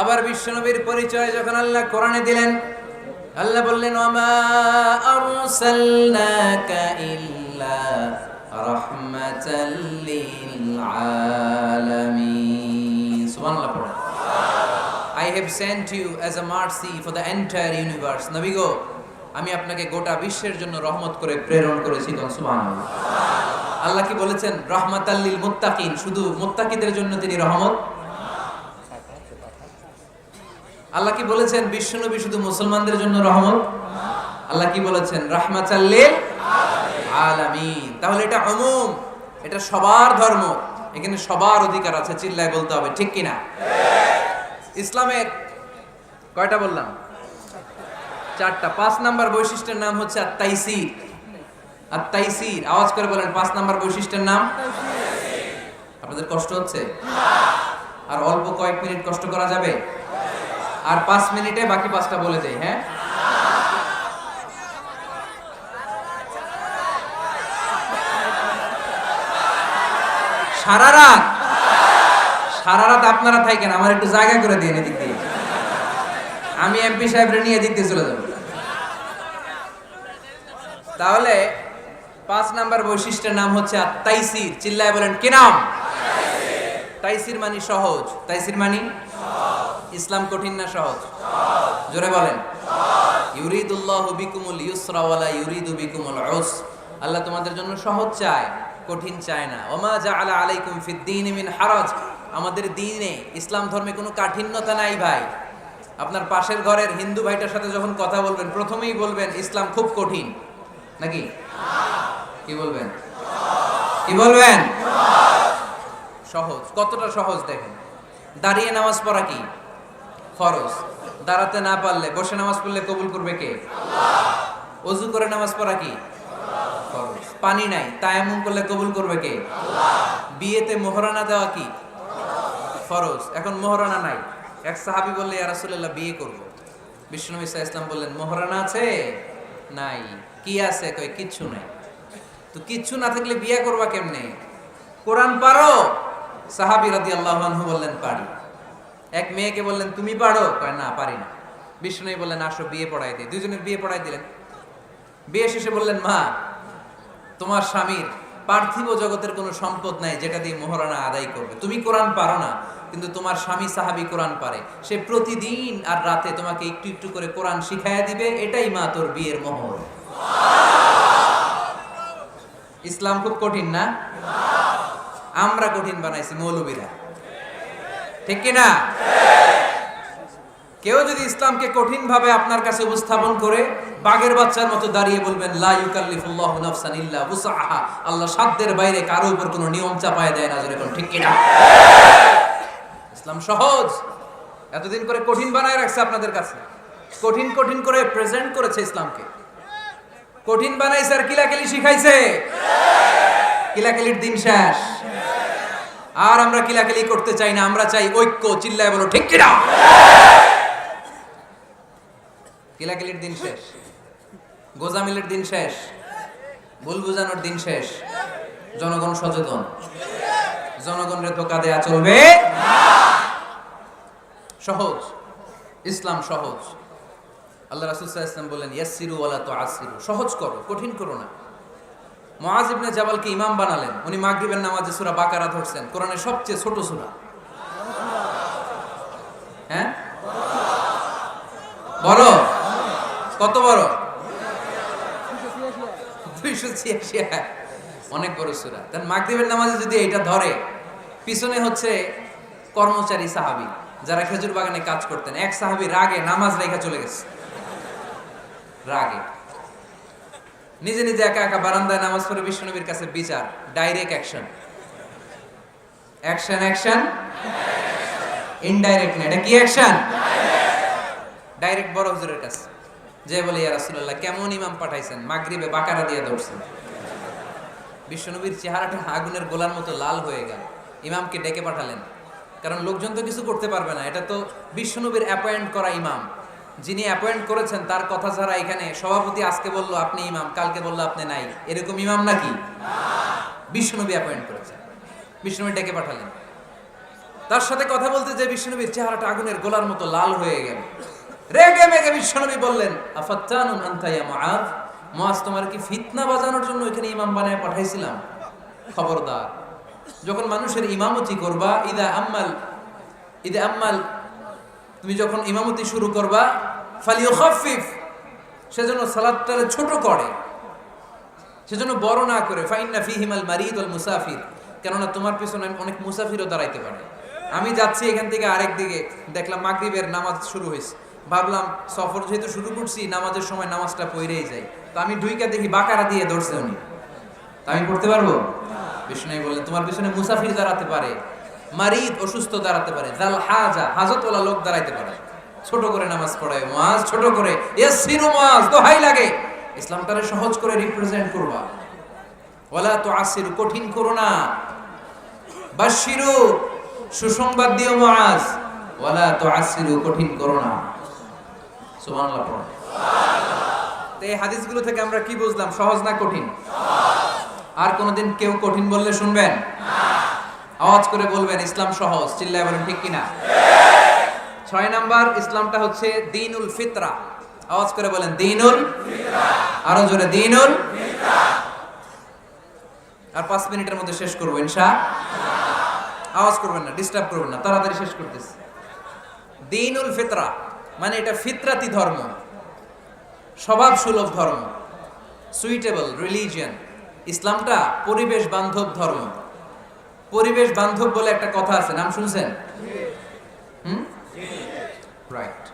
আবার বিশ্বনবীর পরিচয় যখন আল্লাহ কোরআনে দিলেন, আল্লাহ বললেন ওয়ামা আরসালনাকা ইল্লা রাহমাতাল লিল আলামিন। সুবহানাল্লাহ পড়েন। I have sent you as a mercy for the entire universe. নবী গো, আমি আপনাকে গোটা বিশ্বের জন্য রহমত করে প্রেরণ করেছি। সুবহানাল্লাহ। আল্লাহ কি বলেছেন? রাহমাতাল লিল মুত্তাকিন, শুধু মুত্তাকিদের জন্য তিনি রহমত। আল্লাহ কি বলেছেন বিশ্বনবী শুধু মুসলমানদের জন্য রহমত? আল্লাহ কি বলেছেন? রাহমাতাল লিল আলামিন। তাহলে এটা উমুম, এটা সবার ধর্ম, এখানে সবার অধিকার আছে, চিল্লায় বলতে হবে, ঠিক কিনা? ইসলামের কয়টা বললাম? চারটা। 5 নাম্বার বৈশিষ্ট্যের নাম হচ্ছে আত-তাইসির। আত-তাইসির, আওয়াজ করে বলেন 5 নাম্বার বৈশিষ্ট্যের নাম। আপনাদের কষ্ট হচ্ছে? আর অল্প কয়েক মিনিট কষ্ট করা যাবে? আর 5 মিনিটে বাকি 5টা বলে দেই, হ্যাঁ? সারা রাত আপনারা থাকেন, আমার একটু জায়গা করে দিন এদিক দিয়ে, আমি এমপি সাহেবরে নিয়ে এদিক দিয়ে চলে যাব। তাহলে 5 নাম্বার বৈশিষ্ট্যের নাম হচ্ছে আত-তাইসির। চিল্লায় বলেন কি নাম? তাইসির মানে সহজ। তাইসির মানে ইসলাম কঠিন না সহজ? জোরে বলেন। ইউরিদুল্লাহু বিকুমুল ইউসরা ওয়ালা ইউরিদু বিকুমুল উসর। আল্লাহ তোমাদের জন্য সহজ চায়, কঠিন চায় না। ওমা জাআলা আলাইকুম ফিদ-দীনি মিন হারাজ। আমাদের দ্বীনে, ইসলাম ধর্মে কোনো কাঠিন্যতা নাই ভাই। আপনার পাশের ঘরের হিন্দু ভাইটার সাথে যখন কথা বলবেন, প্রথমেই বলবেন ইসলাম খুব কঠিন, নাকি? কি বলবেন? কি বলবেন? সহজ। কতটা সহজ দেখেন। দাঁড়িয়ে নামাজ পড়া কি ফরজ, দাঁড়াতে না পারলে বসে নামাজ পড়লে কবুল করবে কে? আল্লাহ। ওযু করে নামাজ পড়া কি ফরজ। পানি নাই, তায়াম্মুম করলে কবুল করবে কে? আল্লাহ। বিয়েতে মোহরানা দেওয়া কি ফরজ। এখন মোহরানা নাই, এক সাহাবী বললে ইয়া রাসূলুল্লাহ বিয়ে করব। বিশ্বনবী সাল্লাল্লাহু আলাইহি ওয়াসাল্লাম বললেন মোহরানা আছে? নাই। কি আছে? কই কিচ্ছু নাই। তো কিচ্ছু না থাকলে বিয়ে করবা কেমনে? কোরআন পারো? সাহাবী রাদিয়াল্লাহু আনহু বললেন পারি। এক মেয়েকে বললেন তুমি পারো? কয় না পারি না। বিশ্বনবী বললেন আসো বিয়ে পড়াই দিই। দুইজনের বিয়ে পড়াই দিলেন। বিয়ে শেষে বললেন মা, তোমার স্বামীর পার্থিব জগতের কোনো সম্পদ নাই যেটা দিয়ে মোহরানা আদায় করবে। তুমি কোরআন পারো না, কিন্তু তোমার স্বামী সাহাবী কোরআন পারে। সে প্রতিদিন আর রাতে তোমাকে একটু একটু করে কোরআন শিখাইয়া দিবে, এটাই মা তোর বিয়ের মোহর। ইসলাম খুব কঠিন না? আমরা কঠিন বানাইছি মৌলবীরা, ঠিক কিনা? কেউ যদি ইসলামকে কঠিন ভাবে আপনার কাছে উপস্থাপন করে, বাঘের বাচ্চার মতো দাঁড়িয়ে বলবেন লা ইউকাল্লিফুল্লাহু নাফসান ইল্লা উসআহা। আল্লাহ সাধ্যের বাইরে কারো উপর কোনো নিয়ম চাপায় দেয় না, যেরকম, ঠিক কিনা? ইসলাম সহজ। এতদিন করে কঠিন বানায় রাখছে আপনাদের কাছে, কঠিন কঠিন করে প্রেজেন্ট করেছে ইসলামকে, কঠিন বানাইছে আর কিলাকিলি শিখাইছে। কিলাকিলির দিন শেষ। আর আমরা কিলাকিলি করতে চাই না, আমরা চাই ঐক্য। চিল্লায় বলো ঠিক কিনা? কিলাকিলির দিন শেষ, গোজামিলের দিন শেষ, ভুল বুঝানোর দিন শেষ। জনগণ সচেতন, জনগণের ধোঁকা দেয়া চলবে না। সহজ, ইসলাম সহজ। আল্লাহ রাসূল সাল্লাল্লাহু আলাইহি ওয়াসাল্লাম বলেন ইয়াসসিরু ওয়ালা তুআসসিরু। সহজ করো, কঠিন করো না। মুআয ইবনে জাবালকে ইমাম বানালেন। উনি মাগরিবের নামাজে সূরা বাকারা ধরছেন, কোরআনের সবচেয়ে ছোট সূরা। হ্যাঁ বলো, কত বড়? 286, অনেক বড় সূরা। তার মাগরিবের নামাজে যদি এটা ধরে, পিছনে হচ্ছে কর্মচারী সাহাবী যারা খেজুর বাগানে কাজ করতেন। এক সাহাবী রাগে নামাজ রেখে চলে গেছে, রাগে নিজে নিজে একা একা বারান্দায় নামাজ পড়ে বিশ্বনবীর কাছে বিচার। Direct action, action action, indirect না। এটা কি অ্যাকশন? ডাইরেক্ট বড় হুজুরের কাছে যে বলে ইয়া রাসূলুল্লাহ কেমন ইমাম পাঠাইছেন, মাগরিবে বাকারা দিয়ে ধরছেন। বিশ্বনবীর চেহারাটা আগুনের গোলার মতো লাল হয়ে গেল। ইমামকে ডেকে পাঠালেন, কারণ লোকজন তো কিছু করতে পারবে না। এটা তো বিশ্বনবীর অ্যাপয়েন্ট করা ইমাম। যিনি অ্যাপয়েন্ট করেছেন তার কথা ছাড়া এখানে সভাপতি আজকে বললো আপনি ইমাম, কালকে বললো আপনি নাই, এরকম ইমাম নাকি? বিশ্বনবী অ্যাপয়েন্ট করেছেন। বিশ্বনবী ডেকে পাঠালেন। তার সাথে কথা বলতে যে বিশ্বনবীর চেহারাটা আগুনের গোলার মতো লাল হয়ে গেল। রেগে মেগে বিশ্বনবী বললেন আফাত্তানুন আনতা ইয়া মুআয। মুআয, তোমার কি ফিতনা বাজানোর জন্য এখানে ইমাম বানায় পাঠাইছিলাম? খবরদার, যখন মানুষের ইমামতি করবা, ইদা আম্মাল, তুমি যখন ইমামতি শুরু করবা, ফালিয়ুখাফফিফ, সেজন্য সালাতটারে ছোট করে, সেজন্য বড় না করে। ফাইন্না ফীহিমাল মারিদ ওয়াল মুসাফির, কেননা তোমার পিছনে অনেক মুসাফিরও দাঁড়াইতে পারে। আমি যাচ্ছি এখান থেকে আরেক দিকে, দেখলাম মাগরিবের নামাজ শুরু হয়েছে, ভাবলাম সফর যেহেতু শুরু করছি, নামাজের সময় নামাজটা পড়েই যাই। তো আমি ঢুইকা দেখি বাকারা দিয়ে ধরছে উনি। তা আমি পড়তে পারবো? বিষ্ণু বললেন তোমার পিছনে মুসাফির দাঁড়াতে পারে, মারিদ অসুস্থ দাঁড়াতে পারে, জাল হাজা হাজতওয়ালা লোক দাঁড়াইতে পারে। ছোট করে নামাজ পড়ায় মুআজ, ছোট করে ইয়াসসিরু মুআজ, দোহাই লাগে ইসলামটারে সহজ করে রিপ্রেজেন্ট করবা। ওয়ালা তুআসসিরু, কঠিন করো না। বাশশিরু, সুসংবাদ দিও মুআজ, ওয়ালা তুআসসিরু, কঠিন করো না। সুবহানাল্লাহ পড়ো। তো এই হাদিসগুলো থেকে আমরা কি বুঝলাম? সহজ না কঠিন? আর কোনদিন কেউ কঠিন বললে শুনবেন? আওয়াজ করে বলবেন ইসলাম সহজ। চিল্লায় বলেন ঠিক কিনা? 6 নাম্বার, ইসলামটা হচ্ছে দ্বীনুল ফিতরা। আওয়াজ করে বলেন দ্বীনুল ফিতরা। আরো জোরে দ্বীনুল ফিতরা। আর 5 মিনিটের মধ্যে শেষ করব ইনশাআল্লাহ। আওয়াজ করবেন না, ডিস্টার্ব করবেন না, তাড়াতাড়ি শেষ করতেছি। দ্বীনুল ফিতরা মানে এটা ফিতরাতি ধর্ম, স্বভাব সুলভ ধর্ম, সুইটেবল রিলিজিয়ন। ইসলামটা পরিবেশ বান্ধব ধর্ম। পরিবেশ বান্ধব বলে একটা কথা আছে, নাম শুনছেন? রাইট,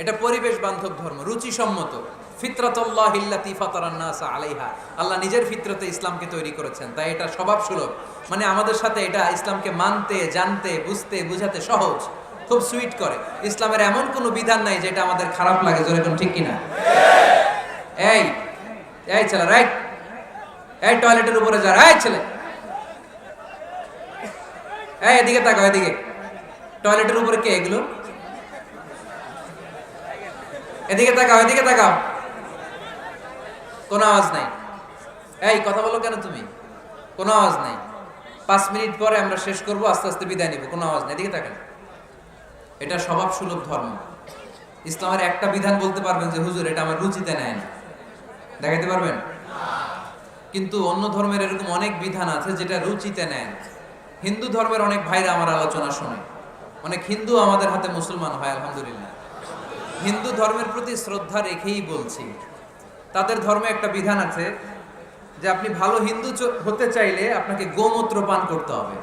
এটা পরিবেশ বান্ধব ধর্ম, রুচিসম্মত। ফিতরাতুল্লাহিল্লাতী ফাতারান নাস আলাইহা, আল্লাহ নিজের ফিতরতে ইসলামকে তৈরি করেছেন, তাই এটা স্বভাব সুলভ। মানে আমাদের সাথে এটা ইসলামকে মানতে, জানতে, বুঝতে, বুঝাতে সহজ, খুব সুইট করে। ইসলামের এমন কোনো বিধান নাই যেটা আমাদের খারাপ লাগে। জোরে কোন ঠিক কিনা? এই এই ছেলে, রাইট, এই টয়লেটের উপরে যা, এই ছেলে, এই এদিকে তাকাও, এদিকে। টয়লেটের উপরে কে এগুলো? এদিকে তাকাও, এদিকে তাকাও। কোনো আওয়াজ নাই। এই কথা বলো কেন তুমি? কোনো আওয়াজ নাই। 5 মিনিট পরে আমরা শেষ করব, আস্তে আস্তে বিদায় নিব, কোনো আওয়াজ নাই। এদিকে তাকান। এটা স্বভাব সুলভ ধর্ম। ইসলামের একটা বিধান বলতে পারবেন যে হুজুর এটা আমার রুচিতে নেয় না, দেখাইতে পারবেন? কিন্তু অন্য ধর্মের এরকম অনেক বিধান আছে যেটা রুচিতে নেয় না। হিন্দু ধর্মের অনেক ভাইরা আমার আলোচনা শোনে, অনেক হিন্দু আমাদের হাতে মুসলমান হয়, আলহামদুলিল্লাহ। হিন্দু ধর্মের প্রতি শ্রদ্ধা রেখেই বলছি, তাদের ধর্মে একটা বিধান আছে যে আপনি ভালো হিন্দু হতে চাইলে আপনাকে গোমূত্র পান করতে হবে,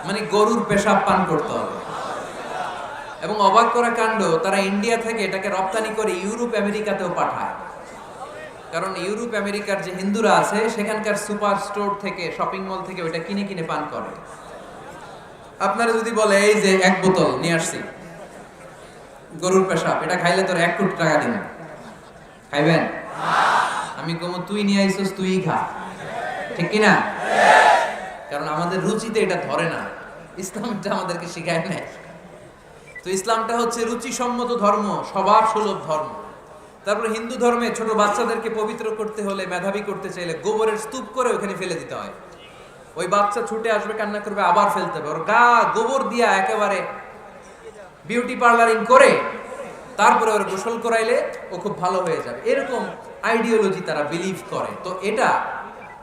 মানে গরুর পেশাব পান করতে হবে। এবং অবাক করা কাণ্ড, তারা ইন্ডিয়া থেকে এটাকে রপ্তানি করে ইউরোপ আমেরিকাতেও পাঠায়। কারণ ইউরোপ আমেরিকার যে হিন্দুরা আছে সেখানকার সুপার স্টোর থেকে, শপিং মল থেকে ওইটা কিনে কিনে পান করে। আপনারা যদি বলে এই যে 1 বোতল নিয়ে আসছি গরুর পেশাব, এটা খাইলে তোর 1 কোটি টাকা দিন, খাইবেন? আমি কমু তুই নিয়ে আইছস, তুই খা, ঠিক কিনা? কারণ আমাদের রুচিতে এটা ধরে না, ইসলামটা আমাদেরকে শিখায় নাই। তো ইসলামটা হচ্ছে রুচিসম্মত ধর্ম, স্বভাব সুলভ ধর্ম। তারপরে হিন্দু ধর্মে ছোট বাচ্চাদেরকে পবিত্র করতে হলে, মেধাবী করতে চাইলে গোবরের স্তূপ করে ওখানে ফেলে দিতে হয়। ওই বাচ্চা ছুটে আসবে, কান্না করবে, আবার ফেলতে হবে। ওর গা গোবর দিয়া একেবারে বিউটি পার্লারিং করে তারপরে ওর গোসল করাইলে ও খুব ভালো হয়ে যাবে, এরকম আইডিওলজি তারা বিলিভ করে। তো এটা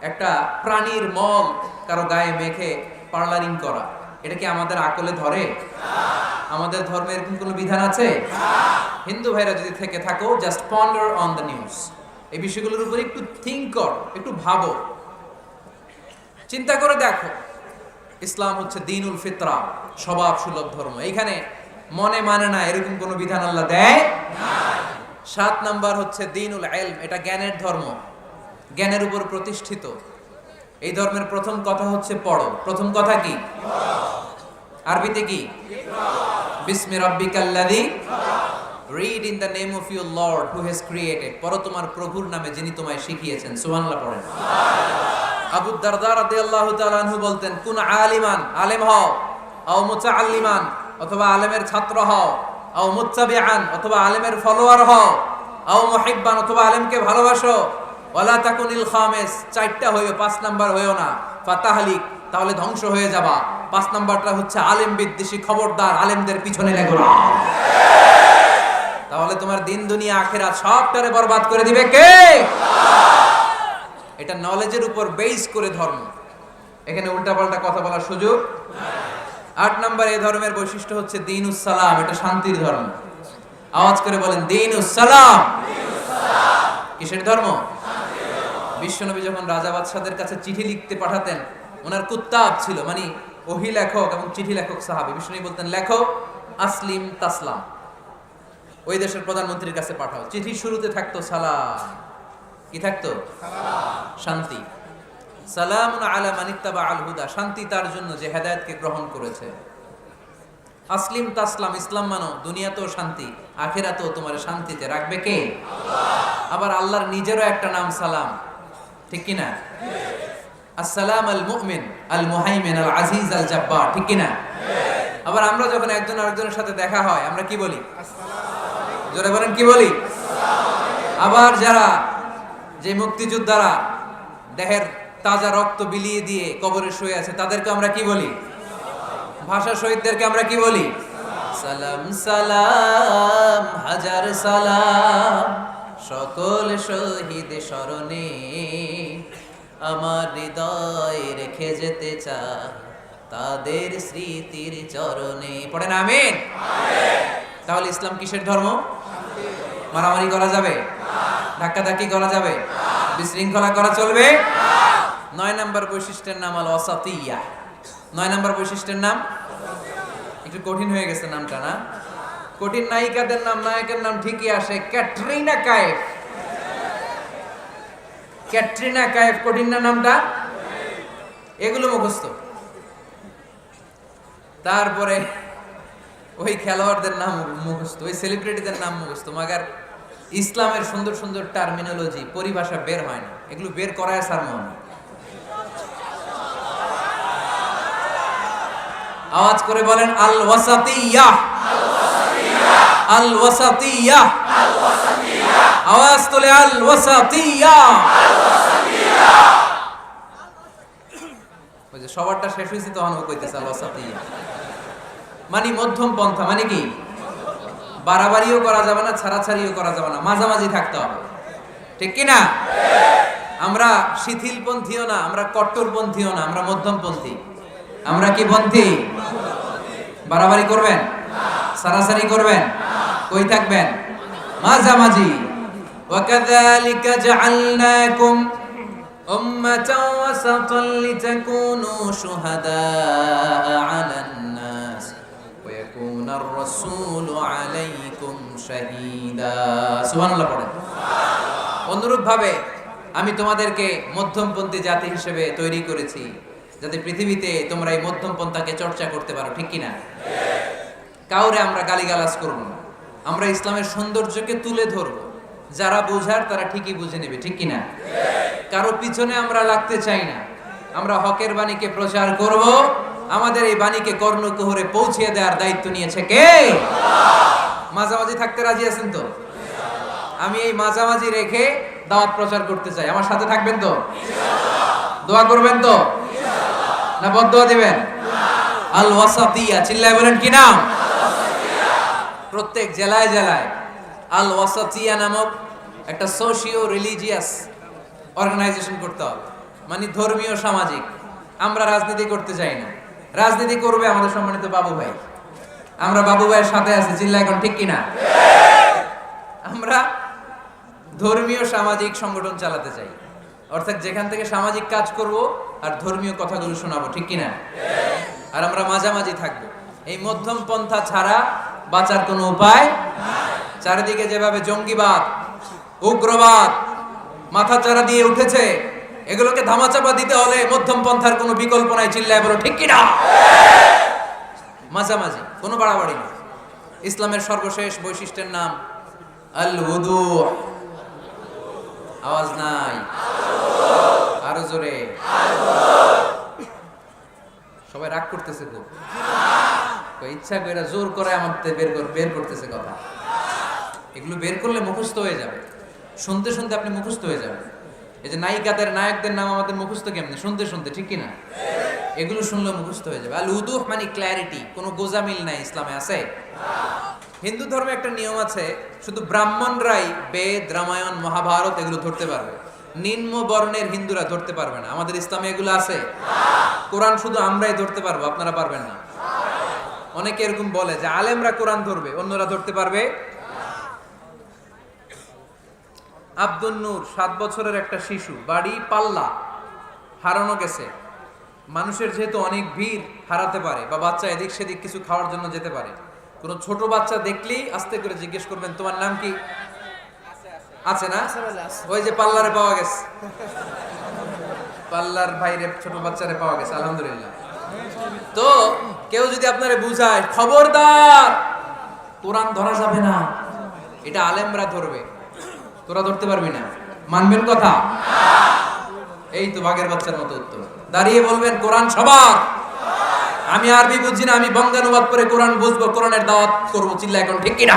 একটা প্রাণীর মল কারো গায়ে মেখে পার্লারিং করা, এটা কি আমাদের আকলে ধরে? আমাদের ধর্মের এরকম কোনো বিধান আছে? হিন্দু ভাইরা যদি থেকে থাকো, just ponder on the news, এই বিষয়গুলোর উপর একটু থিঙ্ক করো, একটু ভাবো, চিন্তা করে দেখো। ইসলাম হচ্ছে দ্বীনুল ফিতরা, স্বভাব সুলভ ধর্ম। এইখানে মনে মানে না এরকম কোনো বিধান আল্লাহ দেয় না। 7 নাম্বার হচ্ছে দ্বীনুল ইলম, এটা জ্ঞানের ধর্ম, জ্ঞানের উপর প্রতিষ্ঠিত। এই ধর্মের প্রথম কথা হচ্ছে পড়ো। প্রথম কথা কি? আরবিতে কি? বিসমি রাব্বিকাল্লাযী, read in the name of your lord who has created. পড়ো তোমার প্রভুর নামে যিনি তোমায় শিখিয়েছেন। সুবহানাল্লাহ পড়েন। আবু দারদা রাদিয়াল্লাহু তাআলা আনহু বলতেন, কুন আলিমান, আলেম হও, আও মুতাআল্লিমান, অথবা আলেমের ছাত্র হও, আও মুত্তাবিআন, অথবা আলেমের ফলোয়ার হও, আও মুহিব্বান, অথবা আলেমকে ভালোবাসো, ওয়ালা তাকুনিল খামিস, 4টা হইও, 5 নাম্বার হইও না, ফাতাহলিক, তাহলে ধ্বংস হয়ে যাবা। 5 নাম্বারটা হচ্ছে আলেম বিদ্বেষী, খবরদার আলেমদের পিছনে লেগো না, তাহলে তোমার দিন দুনিয়া আখিরাত সবটারে বরবাদ করে দিবে কে? এটা নলেজের উপর বেস করে ধর্ম, এখানে উল্টাপাল্টা কথা বলার সুযোগ নাই। 8 নাম্বার এই ধর্মের বৈশিষ্ট্য হচ্ছে দ্বীনুস সালাম, এটা শান্তির ধর্ম। আওয়াজ করে বলেন দ্বীনুস সালাম। কিসের ধর্ম? বিশ্বনবী যখন রাজা বাদশাদের কাছে চিঠি লিখতে পাঠাতেন, ওনার কুত্তাব ছিল, মানে ওহী লেখক এবং চিঠি লেখক সাহাবী। বিশ্বনবী বলতেন লেখো আসলিম তাসলাম, ওই দেশের প্রধানমন্ত্রীর কাছে পাঠাও। চিঠির শুরুতে থাকতো সালাম, কি থাকতো? সালাম, শান্তি। সালামুন আলা মান ইত্তাবাআল হুদা, শান্তি তার জন্য যে হেদায়েতকে গ্রহণ করেছে। আসলিম তাসলাম, ইসলাম মানো, দুনিয়াতেও শান্তি, আখিরাতেও তোমার শান্তিতে রাখবে কে? আল্লাহ। আবার আল্লাহর নিজেরও একটা নাম সালাম, ঠিক কি না? আসসালাম আল মুমিন আল মুহাইমিন আল আজিজ আল জাব্বার, ঠিক কি না? আবার আমরা যখন একজন আরেকজনের সাথে দেখা হয় আমরা কি বলি? জোরে বলেন, কি বলি? আবার যারা যে মুক্তিযোদ্ধারা দেহের তাজা রক্ত বিলিয়ে দিয়ে কবরে শুয়ে আছে তাদেরকে আমরা কি বলি? ভাষা শহীদদেরকে আমরা কি বলি? সালাম সালাম হাজার সালাম সকল শহীদ স্মরণে, আমার হৃদয় রেখে যেতে চাই তাদের স্মৃতির চরণে। পড়েন আমিন। তাহলে ইসলাম কিসের ধর্ম? মারামারি করা যাবে? ধাক্কাধাক্কি করা যাবে? বিশৃঙ্খলা করা চলবে? 9 নম্বর বৈশিষ্ট্যের নাম আল ওয়াসাতিয়া। 9 নম্বর বৈশিষ্ট্যের নাম একটু কঠিন হয়ে গেছে নামটা, না? কঠিন নায়িকাদের নাম, নায়কের নাম ঠিকই আসে, ক্যাটরিনা কাইফ। ক্যাটরিনা কাইফ কঠিন না নামটা? এগুলো মুখস্থ। তারপরে ওই খেলোয়াড়দের নাম মুখস্থ, ওই সেলিব্রিটিদের নাম মুখস্থ, মাগার ইসলামের সুন্দর সুন্দর টার্মিনোলজি, পরিভাষা বের হয় না। এগুলো বের করায় সারমন। আওয়াজ করে বলেন আল ওয়াসাতিয়া, আল ওয়াসাতিয়া, আওয়াজ তোলে আল ওয়াসাতিয়া। ওই যে সবারটা শেষ হয়েছে তখন ও কইতেছে আল ওয়াসাতিয়া, মানে মধ্যম পন্থা। মানে কি? বাড়াবাড়িও করা যাবে না, ছাড়াছাড়িও করা যাবে না, মাঝামাঝি থাকতে হবে, ঠিক কি না? আমরা শিথিলপন্থীও না, আমরা কট্টরপন্থীও না, আমরা মধ্যমপন্থী। আমরা কি পন্থী? বাড়াবাড়ি করবেন? সারাসারি করবেন? কই থাকবেন? মাঝামাঝি। ওয়াকাযালিকা জাআলনাকুম উম্মাতাও ওয়াসাতান লিতাকুনু শুহাদাআ আলান নাস ওয়া ইয়াকুনার রাসূলু আলাইকুম শাহীদা। সুবহানাল্লাহ পড়েন। অনুরূপ ভাবে আমি তোমাদেরকে মধ্যমপন্থী জাতি হিসেবে তৈরি করেছি, যাতে পৃথিবীতে তোমরা এই মধ্যম পন্থাকে চর্চা করতে পারো, ঠিক কিনা? কাউরে আমরা গালিগালাজ করব না, আমরা ইসলামের সৌন্দর্যকে তুলে ধরব। যারা বোঝার তারা ঠিকই বুঝে নেবে, ঠিক কিনা? কারো পিছনে আমরা লাগতে চাই না, আমরা হকের বাণীকে প্রচার করব। আমাদের এই বাণীকে কর্ণকুহরে পৌঁছে দেওয়ার দায়িত্ব নিয়েছে কে? মাঝামাঝি থাকতে রাজি আছেন তো? আমি এই মাঝামাঝি রেখে দাওয়াত প্রচার করতে চাই। আমার সাথে থাকবেন তো? দোয়া করবেন তো? না বদদোয়া দিবেন? আল ওয়াসাতিয়া, চিল্লায় বলেন কি নাম? প্রত্যেক জেলায় জেলায় আল ওয়াসাতিয়া নামক একটা সোশিও রিলিজিয়াস অর্গানাইজেশন করতে হবে, মানে ধর্মীয় সামাজিক। আমরা রাজনীতি করতে চাই না, রাজনীতি করবে আমাদের সম্মানিত বাবু ভাই। আমরা বাবু ভাইয়ের সাথে আছি, চিল্লায় এখন ঠিক কিনা? আমরা ধর্মীয় সামাজিক সংগঠন চালাতে চাই, অর্থাৎ যেখান থেকে সামাজিক কাজ করব আর ধর্মীয় কথাগুলো শোনাবো, ঠিক কিনা? আর আমরা মাঝামাঝি থাকবো। এই মধ্যম পন্থা ছাড়া বাঁচার কোনো উপায় নাই। চারিদিকে যেভাবে জঙ্গিবাদ, উগ্রবাদ মাথাচাড়া দিয়ে উঠেছে, এগুলোকে ধামাচাপা দিতে হলে মধ্যম পন্থার কোনো বিকল্প নাই, চিল্লায় বলো ঠিক কিনা? মাঝামাঝি, কোনো বাড়াবাড়ি না। ইসলামের সর্বশেষ বৈশিষ্ট্যের নাম আল হুদু। আওয়াজ নাই, আরো জোরে। সবাই রাগ করতেছে খুব, ইচ্ছা করে জোর করে আমাদের বের করতেছে কথা। এগুলো বের করলে মুখস্থ হয়ে যাবে, শুনতে শুনতে আপনি মুখস্থ হয়ে যাবেন। এই যে নায়িকাদের, নায়কদের নাম আমাদের মুখস্থ কেমনে? শুনতে শুনতে, ঠিক কিনা? এগুলো শুনলে মুখস্থ হয়ে যাবে। আল উদুহ মানে ক্ল্যারিটি, কোনো গোজামিল নাই ইসলামে আছে। হিন্দু ধর্মে একটা নিয়ম আছে, শুধু ব্রাহ্মণরাই বেদ, রামায়ণ, মহাভারত এগুলো ধরতে পারবে, নিম্ন বর্ণের হিন্দুরা ধরতে পারবে না। আমাদের ইসলামে এগুলো আছে। কোরআন শুধু আমরাই ধরতে পারবো, আপনারা পারবেন না। অনেকে এরকম বলে যে আলেমরা কোরআন ধরবে, অন্যরা ধরতে পারবে। আব্দুল নূর 7 বছরের একটা শিশু, বাড়ি পাল্লা, হারানো গেছে। মানুষের যেহেতু অনেক ভিড়, হারাতে পারে, বা বাচ্চা এদিক সেদিক কিছু খাওয়ার জন্য যেতে পারে। কোনো ছোট বাচ্চা দেখলেই আস্তে করে জিজ্ঞেস করবেন তোমার নাম কি? আছে না? ওই যে পাল্লারে পাওয়া গেছে। পাল্লার ভাইরে ছোট বাচ্চারে পাওয়া গেছে, আলহামদুলিল্লাহ। তো কেউ যদি আপনারে বুঝায় খবরদার কোরআন ধরা যাবে না, এটা আলেমরা ধরবে, তোরা ধরতে পারবি না, মানবেন কথা? এই তো বাঘের বাচ্চার মতো উত্তর। দাঁড়িয়ে বলবেন কোরআন সবার। আমি আরবি বুঝি না, আমি বঙ্গানুবাদ করে কোরআন বুঝবো, কোরআনের দাওয়াত করবো, চিল্লা এখন ঠিক কিনা?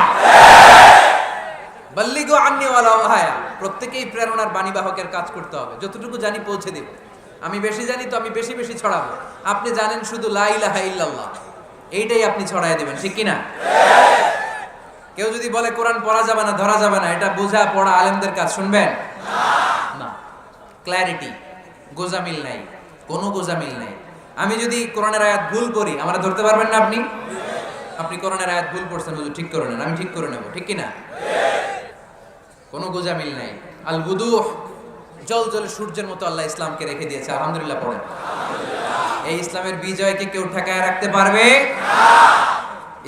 বাল্লিগু আন্নি ওয়ালাউ আয়া। প্রত্যেকেই প্রেরণার বাণীবাহকের কাজ করতে হবে। যতটুকু জানি পৌঁছে দিব। আমি বেশি জানি তো আমি বেশি বেশি ছড়াবো। আপনি জানেন শুধু লা ইলাহা ইল্লাল্লাহ, এইটাই আপনি ছড়ায় দিবেন, ঠিক কিনা? কেউ যদি বলে কোরআন পড়া যাবে না, ধরা যাবে না, এটা বোঝা পড়া আলেমদের কাজ, শুনবেন না? ক্ল্যারিটি, গোজামিল নাই, কোনো গোজামিল নাই। আমি যদি কোরআনের আয়াত ভুল করি, আমরা ধরতে পারবেন না আপনি? আপনি কোরআনের আয়াত ভুল পড়ছেন, হুজুর ঠিক করে নেন, আমি ঠিক করে নেব, ঠিক কিনা? কোনো গোজামিল নাই। আল বুদুহ, জল জল সূর্যের মতো আল্লাহ ইসলামকে রেখে দিয়েছে, আলহামদুলিল্লাহ পড়েন। এই ইসলামের বিজয়কে কেউ ঠেকায় রাখতে পারবে?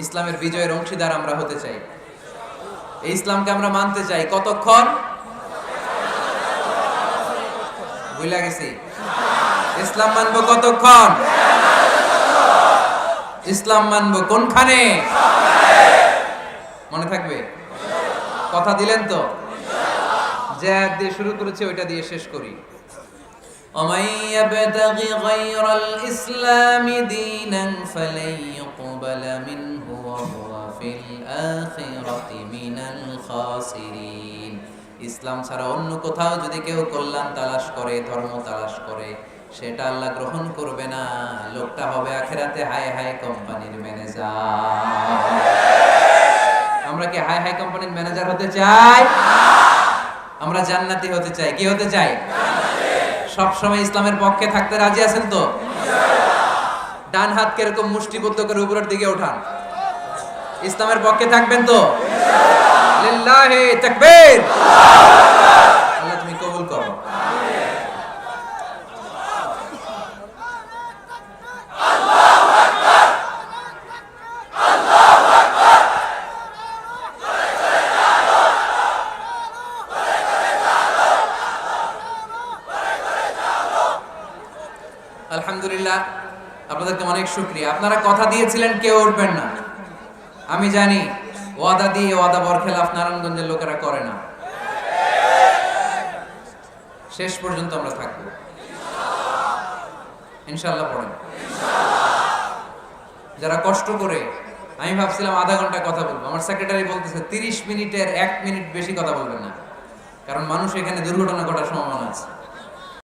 ইসলামের বিজয়ের অংশীদার আমরা হতে চাই, এই ইসলামকে আমরা মানতে চাই। কতক্ষণ? ভুলে গেছি। ইসলাম মানবো কতক্ষণ? ইসলাম মানবো কোনখানে? মনে থাকবে? কথা দিলেন তো? যে আয়াত দিয়ে শুরু করেছে ওইটা দিয়ে শেষ করি। ومن يبتغي غير الإسلام دينا فلن يقبل منه وهو في الآخرة من الخاسرين। ইসলাম ছাড়া অন্য কোথাও যদি কেউ কল্যাণ তালাশ করে, ধর্ম তালাশ করে, সেটা আল্লাহ গ্রহণ করবে না। লোকটা হবে আখিরাতে হাই হাই কোম্পানির ম্যানেজার। আমরা কি হাই হাই কোম্পানির ম্যানেজার হতে চাই? আমরা জান্নাতি হতে চাই। কি হতে চাই? সব সময় ইসলামের পক্ষে থাকতে রাজি আছেন তো? ডান হাত কিরকম মুষ্টিবদ্ধ করে উপরের দিকে ওঠান। ইসলামের পক্ষে থাকবেন তো? লিল্লাহি তাকবীর। আল্লাহ তুমি কবুল করো। আলহামদুলিল্লাহ, আপনাদেরকে অনেক শুকরিয়া। আপনারা কথা দিয়েছিলেন কেউ উঠবেন না। আমি জানি ওয়াদা দিয়ে ওয়াদা বরখেলাফ নারায়ণগঞ্জের লোকেরা করে না। শেষ পর্যন্ত আমরা থাকবো ইনশাআল্লাহ। পড়েন যারা কষ্ট করে, আমি ভাবছিলাম আধা ঘন্টা কথা বলবো, আমার সেক্রেটারি বলতেছে 30 মিনিটের 1 মিনিট বেশি কথা বলবেন না, কারণ মানুষ এখানে দুর্ঘটনা ঘটার সম্ভাবনা আছে।